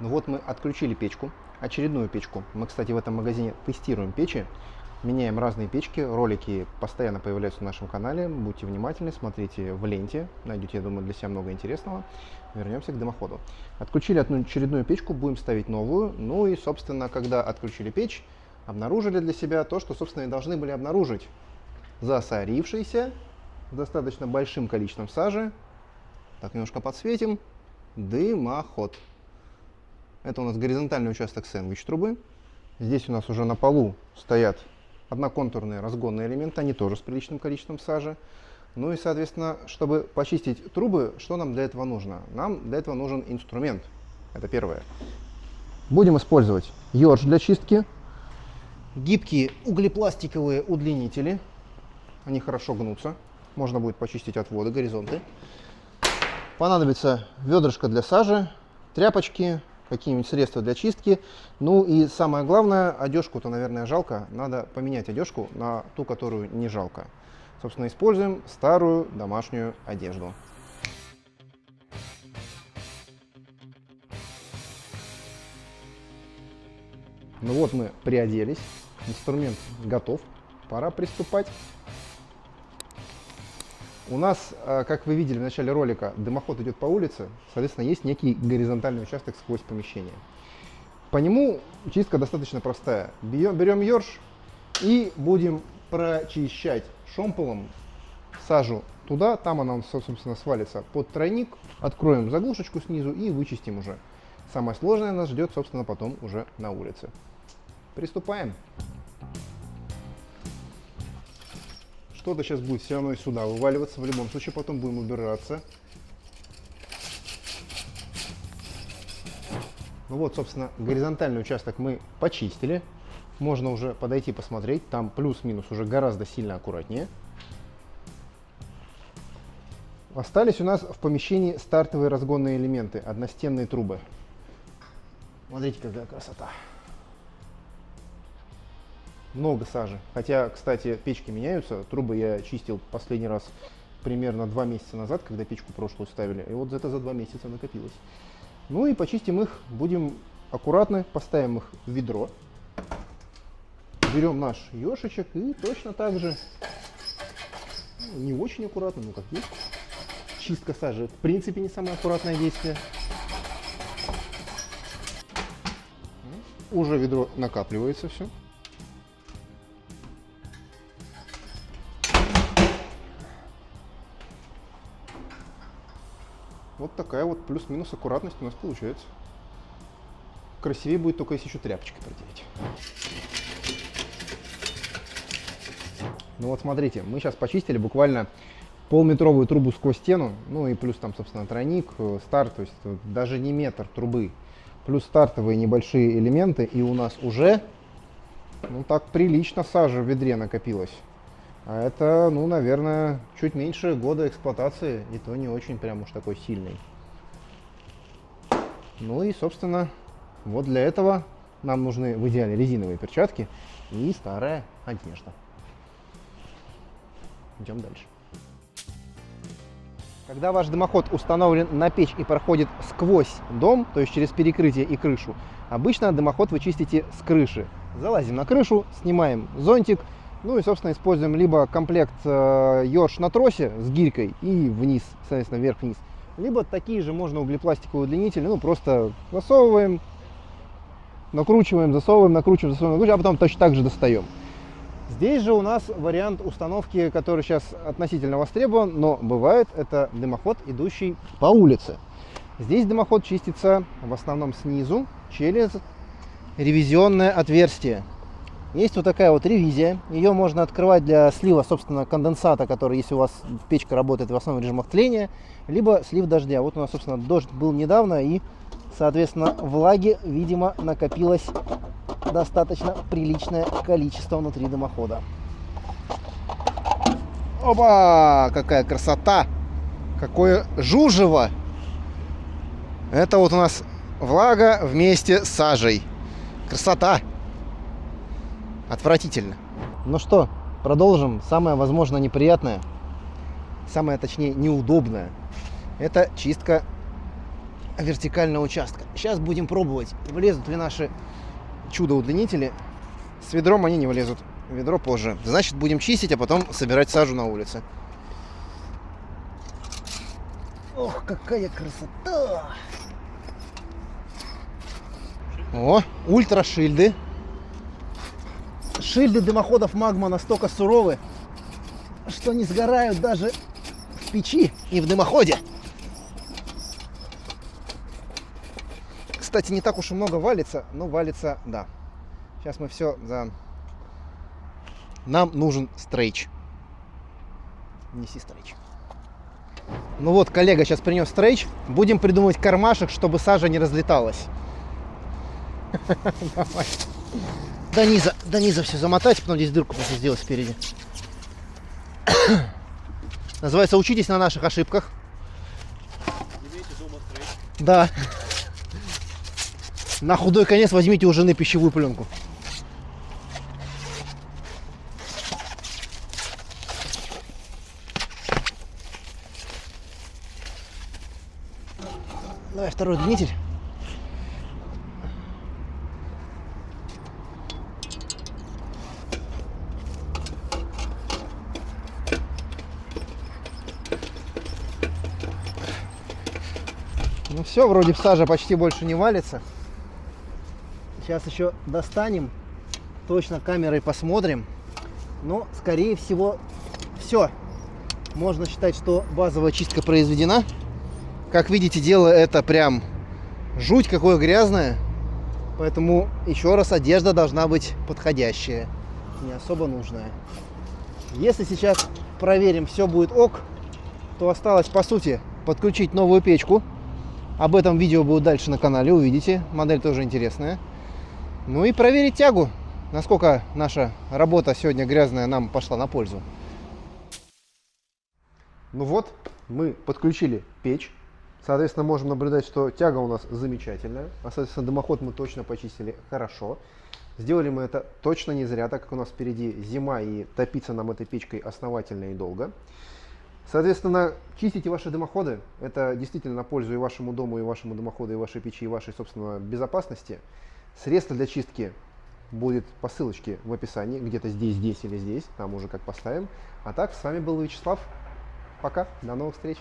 Ну вот мы отключили печку, очередную печку. Мы, кстати, в этом магазине тестируем печи, меняем разные печки, ролики постоянно появляются на нашем канале. Будьте внимательны, смотрите в ленте, найдете, я думаю, для себя много интересного. Вернемся к дымоходу. Отключили одну очередную печку, будем ставить новую. Ну и, собственно, когда отключили печь, обнаружили для себя то, что, собственно, и должны были обнаружить. Засорившийся, с достаточно большим количеством сажи, так немножко подсветим, дымоход. Это у нас горизонтальный участок сэндвич трубы. Здесь у нас уже на полу стоят одноконтурные разгонные элементы, они тоже с приличным количеством сажи. Ну и, соответственно, чтобы почистить трубы, что нам для этого нужно? Нам для этого нужен инструмент. Это первое. Будем использовать ёрш для чистки, гибкие углепластиковые удлинители. Они хорошо гнутся. Можно будет почистить отводы, горизонты. Понадобится ведрышко для сажи, тряпочки, какие-нибудь средства для чистки. Ну и самое главное, одежку-то, наверное, жалко. Надо поменять одежку на ту, которую не жалко. Собственно, используем старую домашнюю одежду. Ну вот мы приоделись, инструмент готов, пора приступать. У нас, как вы видели в начале ролика, дымоход идет по улице, соответственно, есть некий горизонтальный участок сквозь помещение. По нему чистка достаточно простая. Берем ёрш и будем прочищать шомполом сажу туда, там она, собственно, свалится под тройник. Откроем заглушечку снизу и вычистим уже. Самое сложное нас ждет, собственно, потом уже на улице. Приступаем. Что-то сейчас будет все равно и сюда вываливаться, в любом случае потом будем убираться. Ну вот, собственно, горизонтальный участок мы почистили. Можно уже подойти посмотреть, там плюс-минус уже гораздо сильно аккуратнее. Остались у нас в помещении стартовые разгонные элементы, одностенные трубы. Смотрите, какая красота. Много сажи. Хотя, кстати, печки меняются. Трубы я чистил последний раз примерно 2 месяца назад, когда печку прошлую ставили. И вот это за 2 месяца накопилось. Ну и почистим их. Будем аккуратно, поставим их в ведро. Берем наш ёршичек и точно так же, не очень аккуратно, но как есть. Чистка сажи в принципе не самое аккуратное действие. Уже ведро накапливается все. Вот такая вот плюс-минус аккуратность у нас получается. Красивее будет только если еще тряпочкой протереть. Ну вот смотрите, мы сейчас почистили буквально полметровую трубу сквозь стену. Ну и плюс там, собственно, тройник, старт, то есть даже не метр трубы. Плюс стартовые небольшие элементы. И у нас уже, ну так прилично сажи в ведре накопилось. А это, ну, наверное, чуть меньше года эксплуатации, и то не очень прям уж такой сильный. Ну и, собственно, вот для этого нам нужны в идеале резиновые перчатки и старая одежда. Идем дальше. Когда ваш дымоход установлен на печь и проходит сквозь дом, то есть через перекрытие и крышу, обычно дымоход вы чистите с крыши. Залазим на крышу, снимаем зонтик. Ну и, собственно, используем либо комплект ёрш на тросе с гирькой и вниз, соответственно, вверх-вниз, либо такие же можно углепластиковые удлинители, ну просто засовываем, накручиваем, засовываем, накручиваем, а потом точно так же достаем. Здесь же у нас вариант установки, который сейчас относительно востребован, но бывает, это дымоход, идущий по улице. Здесь дымоход чистится в основном снизу через ревизионное отверстие. Есть вот такая вот ревизия, ее можно открывать для слива, собственно, конденсата, который, если у вас печка работает в основном режимах тления, либо слив дождя. Вот у нас, собственно, дождь был недавно, и, соответственно, влаги, видимо, накопилось достаточно приличное количество внутри дымохода. Опа! Какая красота! Какое жужево! Это вот у нас влага вместе с сажей. Красота! Отвратительно. Ну что, продолжим. Самое, возможно, неприятное, самое, точнее, неудобное, это чистка вертикального участка. Сейчас будем пробовать, влезут ли наши чудо-удлинители. С ведром они не влезут. Ведро позже. Значит, будем чистить, а потом собирать сажу на улице. Ох, какая красота! О, ультрашильды. Шильды дымоходов Магма настолько суровы, что не сгорают даже в печи и в дымоходе. Кстати, не так уж и много валится, но валится, да. Сейчас мы все за... Нам нужен стрейч. Неси стрейч. Ну вот, коллега сейчас принес стрейч. Будем придумывать кармашек, чтобы сажа не разлеталась. Давай. До низа все замотать, потом здесь дырку просто сделать спереди. Называется «Учитесь на наших ошибках». Имейте дома стрейч. Да. На худой конец возьмите у жены пищевую пленку. Давай второй удлинитель. Ну все, вроде сажа почти больше не валится. Сейчас еще достанем, точно камерой посмотрим. Но, скорее всего, все. Можно считать, что базовая чистка произведена. Как видите, дело это прям жуть какое грязное. Поэтому, еще раз, одежда должна быть подходящая, не особо нужная. Если сейчас проверим, все будет ок, то осталось, по сути, подключить новую печку. Об этом видео будет дальше на канале, увидите. Модель тоже интересная. Ну и проверить тягу, насколько наша работа сегодня грязная нам пошла на пользу. Ну вот, мы подключили печь. Соответственно, можем наблюдать, что тяга у нас замечательная. А, соответственно, дымоход мы точно почистили хорошо. Сделали мы это точно не зря, так как у нас впереди зима и топиться нам этой печкой основательно и долго. Соответственно, чистите ваши дымоходы. Это действительно на пользу и вашему дому, и вашему дымоходу, и вашей печи, и вашей, собственно, безопасности. Средство для чистки будет по ссылочке в описании. Где-то здесь, здесь или здесь. Там уже как поставим. А так, с вами был Вячеслав. Пока. До новых встреч.